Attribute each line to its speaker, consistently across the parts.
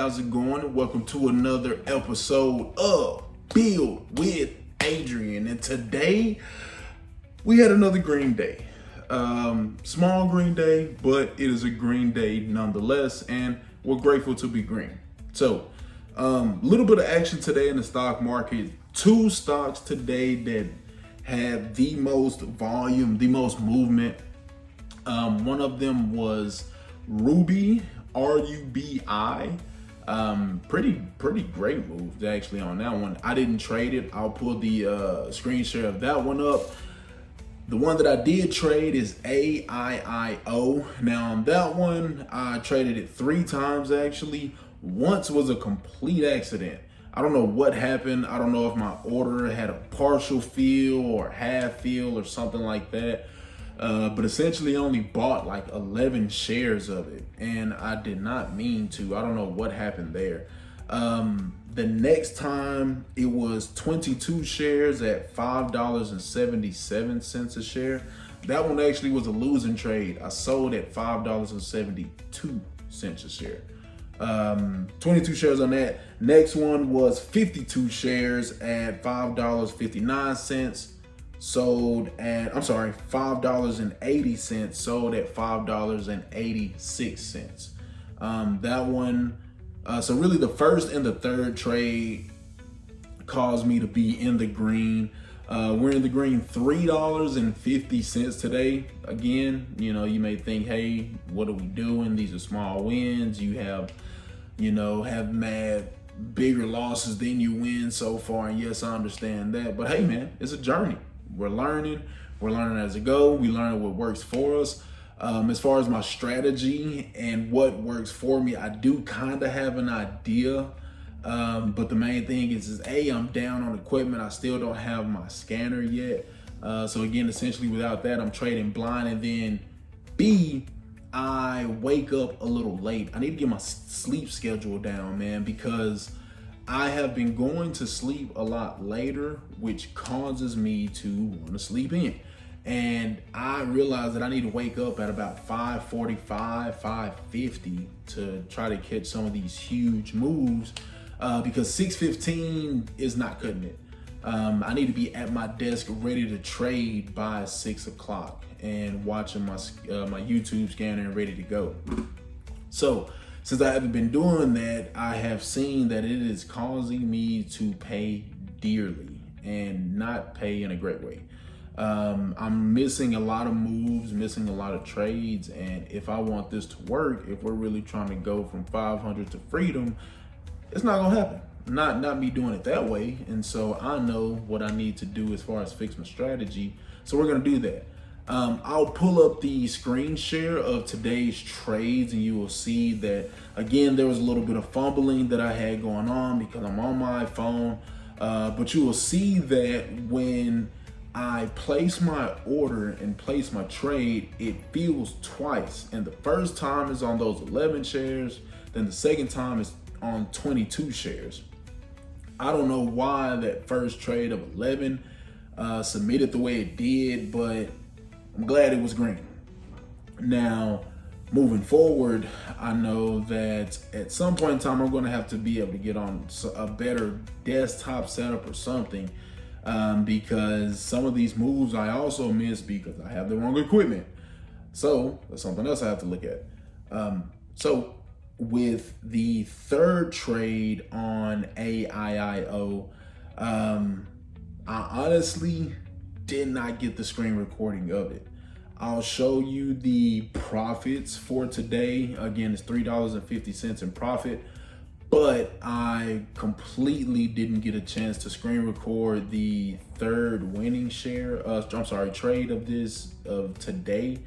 Speaker 1: how's it going? Welcome to another episode of Build with Adrian. And today we had another green day. Small green day, but it is a green day nonetheless, and we're grateful to be green. So, a little bit of action today in the stock market. Two stocks today that had the most volume, the most movement. One of them was Ruby, RUBI. Pretty great move actually on that one. I didn't trade it. I'll pull the screen share of that one up. The one that I did trade is AIIO. Now on that one, I traded it 3 times actually. Once was a complete accident. I don't know what happened. I don't know if my order had a partial fill or half fill or something like that. But essentially I only bought like 11 shares of it, and I did not mean to. I don't know what happened there. The next time it was 22 shares at $5.77 a share. That one actually was a losing trade. I sold at $5.72 a share. 22 shares on that. Next one was 52 shares at $5.59. Sold at, $5.80, sold at $5.86. That one, so really the first and the third trade caused me to be in the green. We're in the green $3.50 today. Again, you may think, hey, what are we doing? These are small wins. You have mad bigger losses than you win so far. And yes, I understand that, but hey man, it's a journey. We're learning as it goes. We learn what works for us. As far as my strategy and what works for me, I do kind of have an idea. But the main thing is A, I'm down on equipment. I still don't have my scanner yet. So again, essentially without that, I'm trading blind. And then B, I wake up a little late. I need to get my sleep schedule down, man, because I have been going to sleep a lot later, which causes me to want to sleep in. And I realized that I need to wake up at about 5:45, 5:50 to try to catch some of these huge moves, because 6:15 is not cutting it. I need to be at my desk ready to trade by 6 o'clock and watching my YouTube scanner and ready to go. So since I haven't been doing that, I have seen that it is causing me to pay dearly and not pay in a great way. I'm missing a lot of moves, missing a lot of trades. And if I want this to work, if we're really trying to go from 500 to freedom, it's not gonna happen. Not me doing it that way. And so I know what I need to do as far as fix my strategy. So we're gonna do that. I'll pull up the screen share of today's trades, and you will see that, again, there was a little bit of fumbling that I had going on because I'm on my phone. But you will see that when I place my order and place my trade, it fills twice. And the first time is on those 11 shares. Then the second time is on 22 shares. I don't know why that first trade of 11 submitted the way it did, but I'm glad it was green. Now, moving forward, I know that at some point in time, I'm going to have to be able to get on a better desktop setup or something, because some of these moves I also missed because I have the wrong equipment. So that's something else I have to look at. So with the third trade on AIIO, I honestly did not get the screen recording of it. I'll show you the profits for today. Again, it's $3.50 in profit, but I completely didn't get a chance to screen record the third winning trade of today.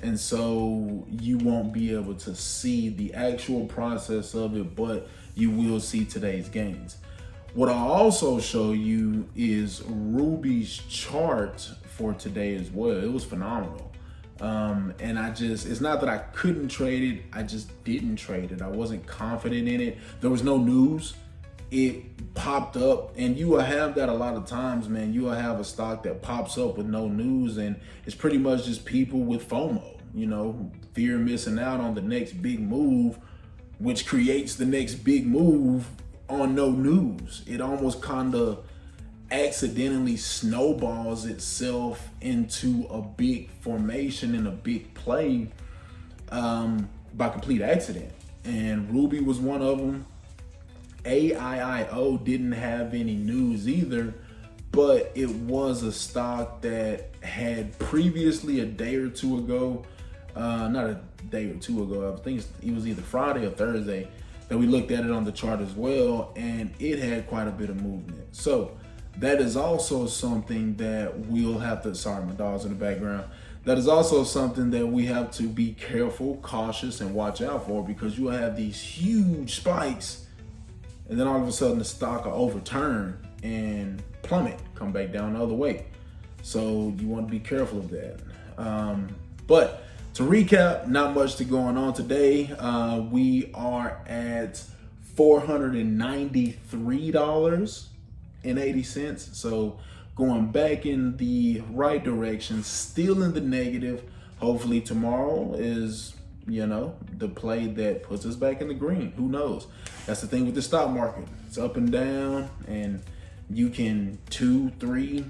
Speaker 1: And so you won't be able to see the actual process of it, but you will see today's gains. What I'll also show you is Ruby's chart for today as well. It was phenomenal. And it's not that I couldn't trade it, I just didn't trade it. I wasn't confident in it. There was no news. It popped up, and you will have that a lot of times, man. You will have a stock that pops up with no news, and it's pretty much just people with FOMO, fear of missing out on the next big move which creates the next big move on no news. It almost kind of accidentally snowballs itself into a big formation and a big play by complete accident. And Ruby was one of them. AIIO didn't have any news either, but it was a stock that had previously a day or two ago, not a day or two ago, I think it was either Friday or Thursday, that we looked at it on the chart as well, and it had quite a bit of movement. So that is also something that we'll have to, sorry, my dog's in the background. That is also something that we have to be careful, cautious, and watch out for, because you will have these huge spikes and then all of a sudden the stock will overturn and plummet, come back down the other way. So you want to be careful of that. But to recap, not much to going on today. We are at $493.80. So going back in the right direction, still in the negative. Hopefully tomorrow is, the play that puts us back in the green. Who knows? That's the thing with the stock market. It's up and down, and you can 2, 3,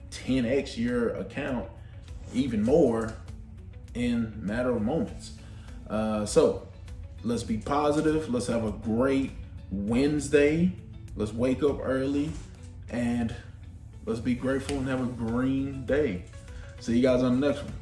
Speaker 1: 10x your account, even more, in a matter of moments. So let's be positive. Let's have a great Wednesday. Let's wake up early and let's be grateful and have a green day. See you guys on the next one.